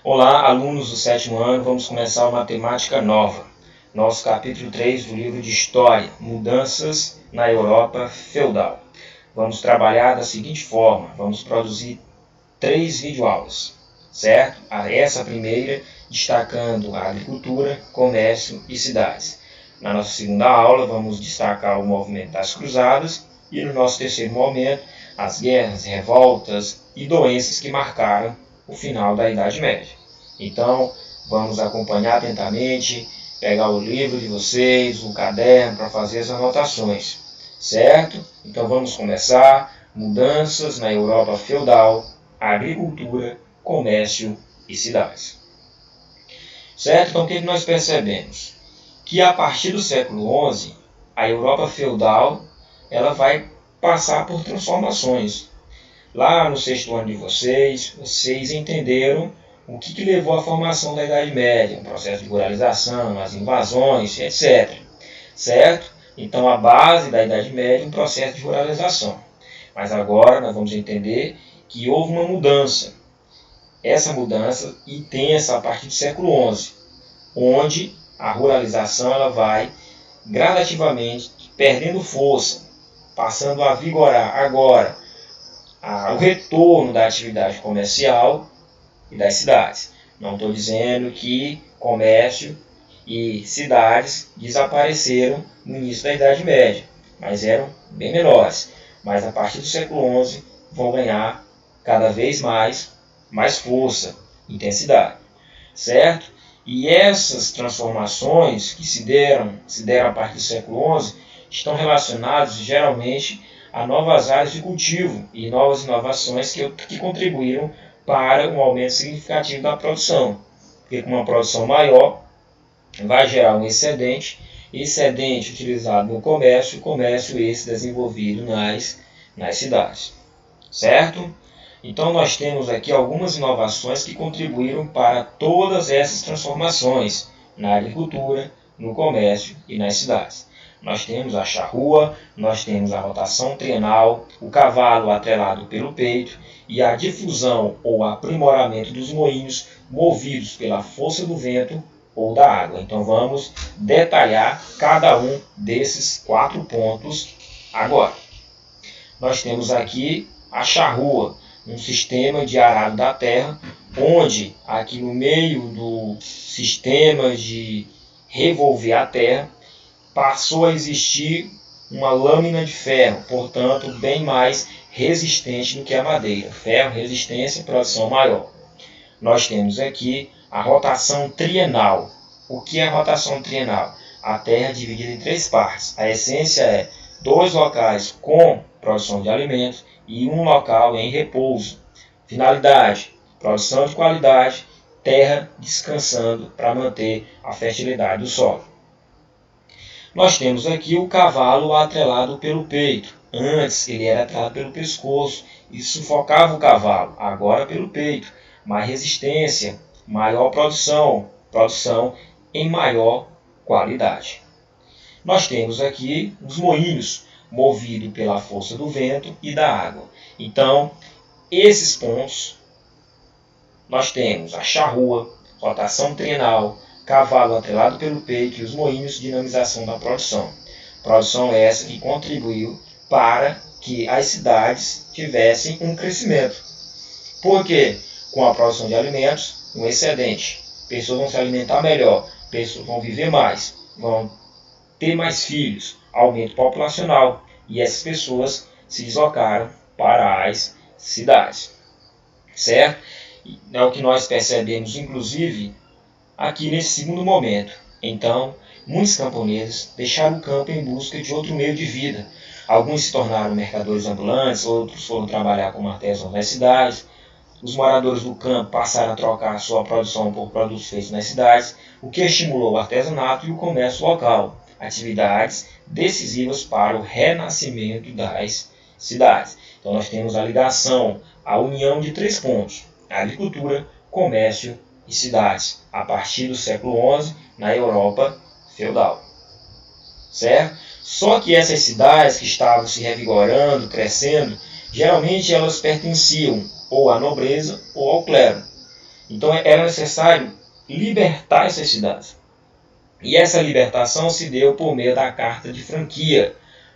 Olá, alunos do 7º ano, vamos começar uma matemática nova. Nosso capítulo 3 do livro de História, Mudanças na Europa Feudal. Vamos trabalhar da seguinte forma, vamos produzir 3 videoaulas, certo? Essa primeira destacando a agricultura, comércio e cidades. Na nossa segunda aula vamos destacar o movimento das cruzadas e no nosso terceiro momento as guerras, revoltas e doenças que marcaram o final da Idade Média. Então, vamos acompanhar atentamente, pegar o livro de vocês, um caderno para fazer as anotações, certo? Então vamos começar. Mudanças na Europa feudal, agricultura, comércio e cidades. Certo? Então o que nós percebemos? Que a partir do século XI, a Europa feudal ela vai passar por transformações. Lá no 6º ano de vocês entenderam o que levou à formação da Idade Média, um processo de ruralização, as invasões, etc. Certo? Então a base da Idade Média é um processo de ruralização. Mas agora nós vamos entender que houve uma mudança. Essa mudança intensa a partir do século XI, onde a ruralização ela vai gradativamente perdendo força, passando a vigorar agora o retorno da atividade comercial e das cidades. Não estou dizendo que comércio e cidades desapareceram no início da Idade Média, mas eram bem menores. Mas a partir do século XI vão ganhar cada vez mais força, intensidade, certo? E essas transformações que se deram a partir do século XI estão relacionadas geralmente a novas áreas de cultivo e novas inovações que contribuíram para um aumento significativo da produção. Porque com uma produção maior vai gerar um excedente utilizado no comércio esse desenvolvido nas cidades, certo? Então nós temos aqui algumas inovações que contribuíram para todas essas transformações na agricultura, no comércio e nas cidades. Nós temos a charrua, nós temos a rotação trienal, o cavalo atrelado pelo peito e a difusão ou aprimoramento dos moinhos movidos pela força do vento ou da água. Então vamos detalhar cada um desses 4 pontos agora. Nós temos aqui a charrua, um sistema de arado da terra, onde aqui no meio do sistema de revolver a terra, passou a existir uma lâmina de ferro, portanto, bem mais resistente do que a madeira. Ferro, resistência, produção maior. Nós temos aqui a rotação trienal. O que é a rotação trienal? A terra é dividida em 3 partes. A essência é 2 locais com produção de alimentos e um local em repouso. Finalidade: produção de qualidade, terra descansando para manter a fertilidade do solo. Nós temos aqui o cavalo atrelado pelo peito. Antes ele era atrelado pelo pescoço e sufocava o cavalo. Agora pelo peito. Mais resistência, maior produção em maior qualidade. Nós temos aqui os moinhos, movidos pela força do vento e da água. Então, esses pontos, nós temos a charrua, rotação trienal, cavalo atrelado pelo peito e os moinhos, dinamização da produção. Produção essa que contribuiu para que as cidades tivessem um crescimento. Por quê? Com a produção de alimentos, um excedente. Pessoas vão se alimentar melhor, pessoas vão viver mais, vão ter mais filhos, aumento populacional, e essas pessoas se deslocaram para as cidades, certo? É o que nós percebemos, inclusive, aqui nesse segundo momento. Então, muitos camponeses deixaram o campo em busca de outro meio de vida. Alguns se tornaram mercadores ambulantes, outros foram trabalhar como artesãos nas cidades. Os moradores do campo passaram a trocar sua produção por produtos feitos nas cidades, o que estimulou o artesanato e o comércio local, atividades decisivas para o renascimento das cidades. Então nós temos a ligação, a união de 3 pontos: agricultura, comércio e cidades, a partir do século XI na Europa feudal. Certo? Só que essas cidades que estavam se revigorando, crescendo, geralmente elas pertenciam ou à nobreza ou ao clero. Então era necessário libertar essas cidades. E essa libertação se deu por meio da Carta de Franquia.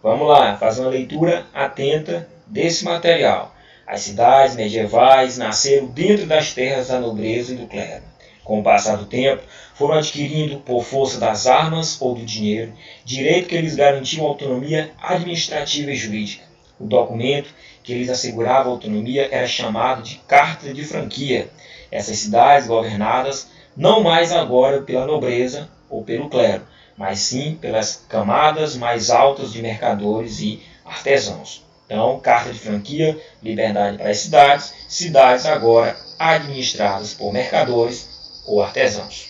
Vamos lá, fazer uma leitura atenta desse material. As cidades medievais nasceram dentro das terras da nobreza e do clero. Com o passar do tempo, foram adquirindo, por força das armas ou do dinheiro, direito que lhes garantia autonomia administrativa e jurídica. O documento que lhes assegurava autonomia era chamado de Carta de Franquia. Essas cidades governadas não mais agora pela nobreza ou pelo clero, mas sim pelas camadas mais altas de mercadores e artesãos. Então, Carta de Franquia, liberdade para as cidades, cidades agora administradas por mercadores ou artesãos.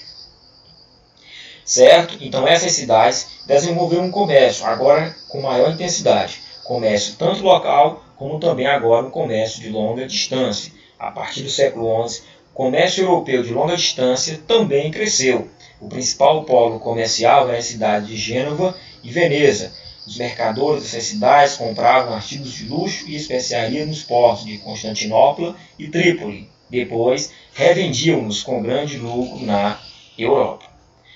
Certo? Então, essas cidades desenvolveram um comércio, agora com maior intensidade. Comércio tanto local, como também agora um comércio de longa distância. A partir do século XI, o comércio europeu de longa distância também cresceu. O principal polo comercial era a cidade de Gênova e Veneza. Os mercadores dessas cidades compravam artigos de luxo e especiarias nos portos de Constantinopla e Trípoli. Depois, revendiam-nos com grande lucro na Europa.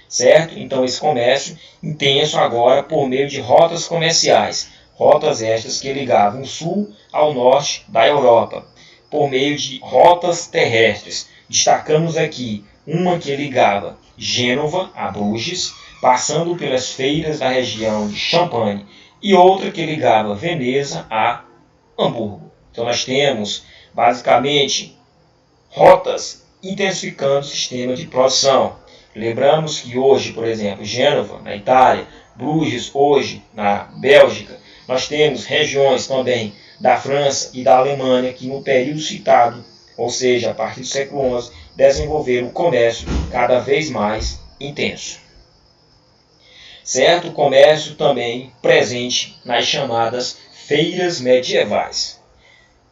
Certo? Então, esse comércio intenso agora por meio de rotas comerciais. Rotas estas que ligavam o sul ao norte da Europa, por meio de rotas terrestres. Destacamos aqui uma que ligava Gênova a Bruges, passando pelas feiras da região de Champagne, e outra que ligava Veneza a Hamburgo. Então nós temos, basicamente, rotas intensificando o sistema de produção. Lembramos que hoje, por exemplo, Gênova, na Itália, Bruges, hoje, na Bélgica, nós temos regiões também da França e da Alemanha que no período citado, ou seja, a partir do século XI, desenvolveram um comércio cada vez mais intenso. Certo? O comércio também presente nas chamadas feiras medievais.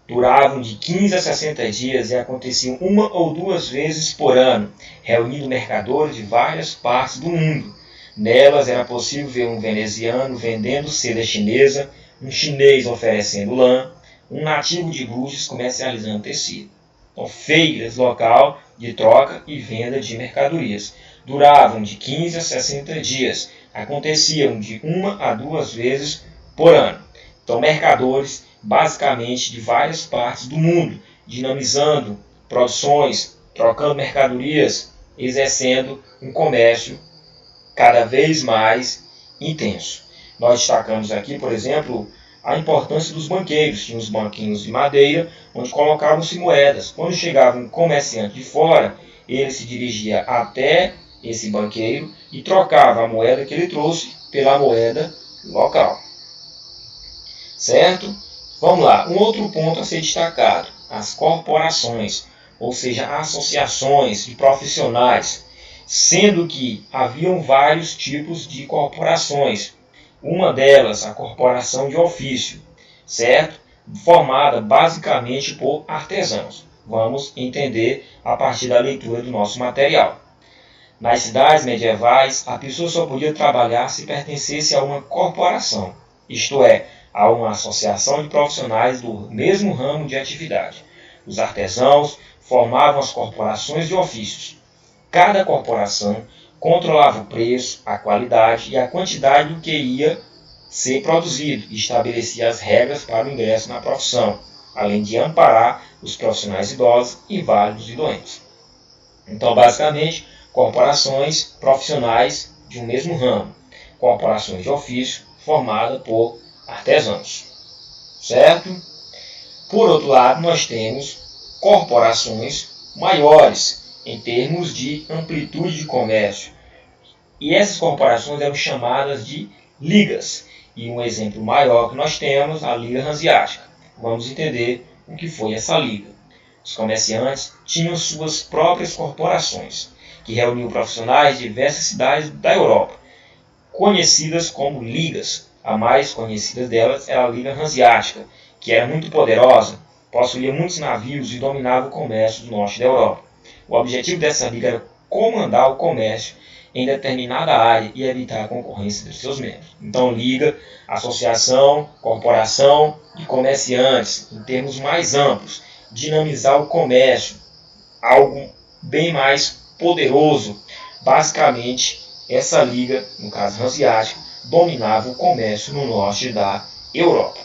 Duravam de 15 a 60 dias e aconteciam uma ou duas vezes por ano, reunindo mercadores de várias partes do mundo. Nelas era possível ver um veneziano vendendo seda chinesa, um chinês oferecendo lã, um nativo de Bruges comercializando tecido. Então, feiras local de troca e venda de mercadorias. Duravam de 15 a 60 dias, aconteciam de uma a duas vezes por ano. Então, mercadores basicamente de várias partes do mundo, dinamizando produções, trocando mercadorias, exercendo um comércio cada vez mais intenso. Nós destacamos aqui, por exemplo, a importância dos banqueiros. Tinha os banquinhos de madeira, onde colocavam-se moedas. Quando chegava um comerciante de fora, ele se dirigia até esse banqueiro e trocava a moeda que ele trouxe pela moeda local. Certo? Vamos lá, um outro ponto a ser destacado, as corporações, ou seja, associações de profissionais, sendo que haviam vários tipos de corporações. Uma delas, a corporação de ofício, certo? Formada basicamente por artesãos. Vamos entender a partir da leitura do nosso material. Nas cidades medievais, a pessoa só podia trabalhar se pertencesse a uma corporação, isto é, a uma associação de profissionais do mesmo ramo de atividade. Os artesãos formavam as corporações de ofícios. Cada corporação controlava o preço, a qualidade e a quantidade do que ia ser produzido e estabelecia as regras para o ingresso na profissão, além de amparar os profissionais idosos, inválidos e doentes. Então, basicamente, corporações profissionais de um mesmo ramo, corporações de ofício formadas por artesãos, certo? Por outro lado, nós temos corporações maiores em termos de amplitude de comércio. E essas corporações eram chamadas de ligas. E um exemplo maior que nós temos, a Liga Hanseática. Vamos entender o que foi essa liga. Os comerciantes tinham suas próprias corporações, que reuniam profissionais de diversas cidades da Europa, conhecidas como ligas. A mais conhecida delas era a Liga Hanseática, que era muito poderosa, possuía muitos navios e dominava o comércio do norte da Europa. O objetivo dessa liga era comandar o comércio em determinada área e evitar a concorrência dos seus membros. Então, liga, associação, corporação de comerciantes, em termos mais amplos, dinamizar o comércio, algo bem mais poderoso. Basicamente, essa liga, no caso hanseática, dominava o comércio no norte da Europa.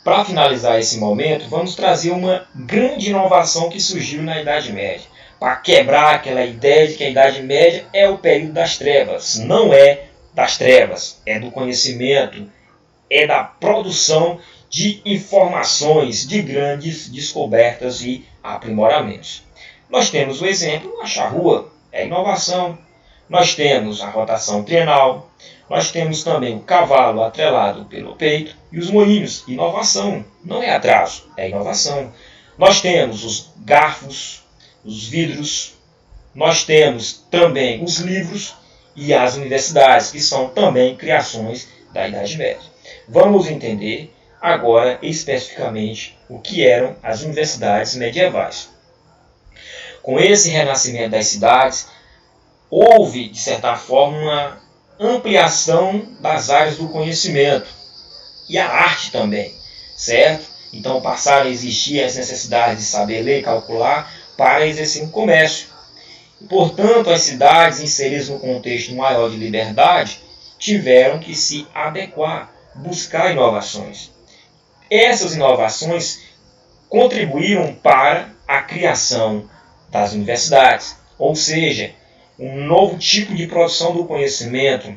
Para finalizar esse momento, vamos trazer uma grande inovação que surgiu na Idade Média, para quebrar aquela ideia de que a Idade Média é o período das trevas. Não é das trevas, é do conhecimento, é da produção de informações, de grandes descobertas e aprimoramentos. Nós temos o exemplo, a charrua, é inovação. Nós temos a rotação trienal, nós temos também o cavalo atrelado pelo peito e os moinhos, inovação, não é atraso, é inovação. Nós temos os garfos, os vidros, nós temos também os livros e as universidades, que são também criações da Idade Média. Vamos entender agora especificamente o que eram as universidades medievais. Com esse renascimento das cidades, houve, de certa forma, uma ampliação das áreas do conhecimento e a arte também, certo? Então passaram a existir as necessidades de saber ler e calcular para exercer um comércio. Portanto, as cidades inseridas no contexto maior de liberdade tiveram que se adequar, buscar inovações. Essas inovações contribuíram para a criação das universidades, ou seja, um novo tipo de produção do conhecimento,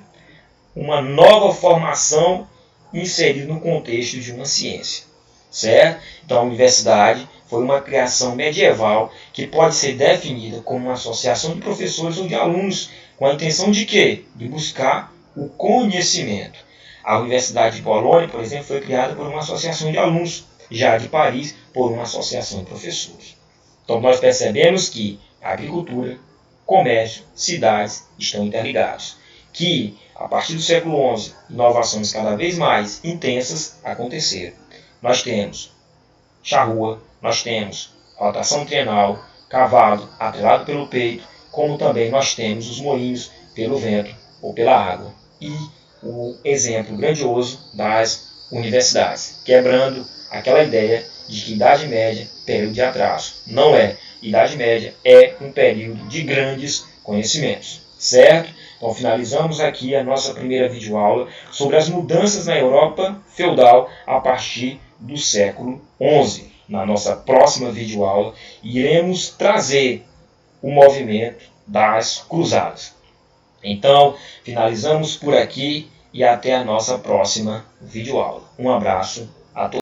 uma nova formação inserida no contexto de uma ciência, certo? Então a universidade foi uma criação medieval que pode ser definida como uma associação de professores ou de alunos com a intenção de quê? De buscar o conhecimento. A Universidade de Bolonha, por exemplo, foi criada por uma associação de alunos, já a de Paris por uma associação de professores. Então nós percebemos que a agricultura, comércio, cidades estão interligados. Que, a partir do século XI, inovações cada vez mais intensas aconteceram. Nós temos charrua, nós temos rotação trienal, cavalo atrelado pelo peito, como também nós temos os moinhos pelo vento ou pela água. E o exemplo grandioso das universidades, quebrando aquela ideia de que Idade Média, período de atraso. Não é. Idade Média é um período de grandes conhecimentos, certo? Então finalizamos aqui a nossa primeira videoaula sobre as mudanças na Europa feudal a partir do século XI. Na nossa próxima videoaula iremos trazer o movimento das cruzadas. Então finalizamos por aqui e até a nossa próxima videoaula. Um abraço a todos.